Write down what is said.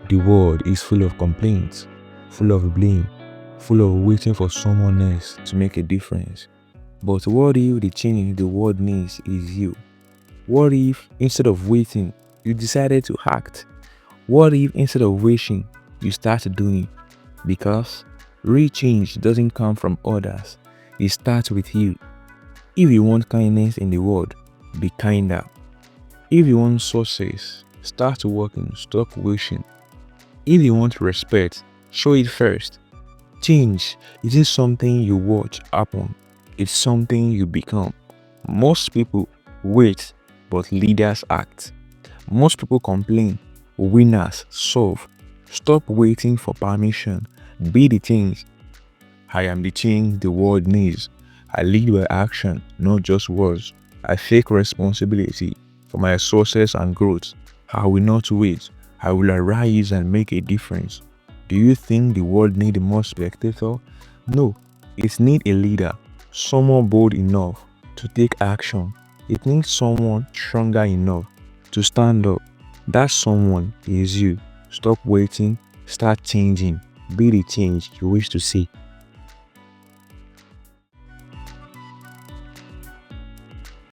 The world is full of complaints, full of blame, full of waiting for someone else to make a difference. But what if the change the world needs is you? What if instead of waiting, you decided to act? What if instead of wishing, you start doing? Because real change doesn't come from others, it starts with you. If you want kindness in the world, be kinder. If you want success, start working, stop wishing. If you want respect, show it first. Change isn't something you watch happen, it's something you become. Most people wait, but leaders act. Most people complain, winners solve. Stop waiting for permission. Be the change. I am the change the world needs. I lead by action, not just words. I take responsibility for my success and growth. I will not wait. I will arise and make a difference. Do you think the world needs a more spectator? No, it needs a leader, someone bold enough to take action. It needs someone stronger enough to stand up. That someone is you. Stop waiting, start changing. Be the change you wish to see.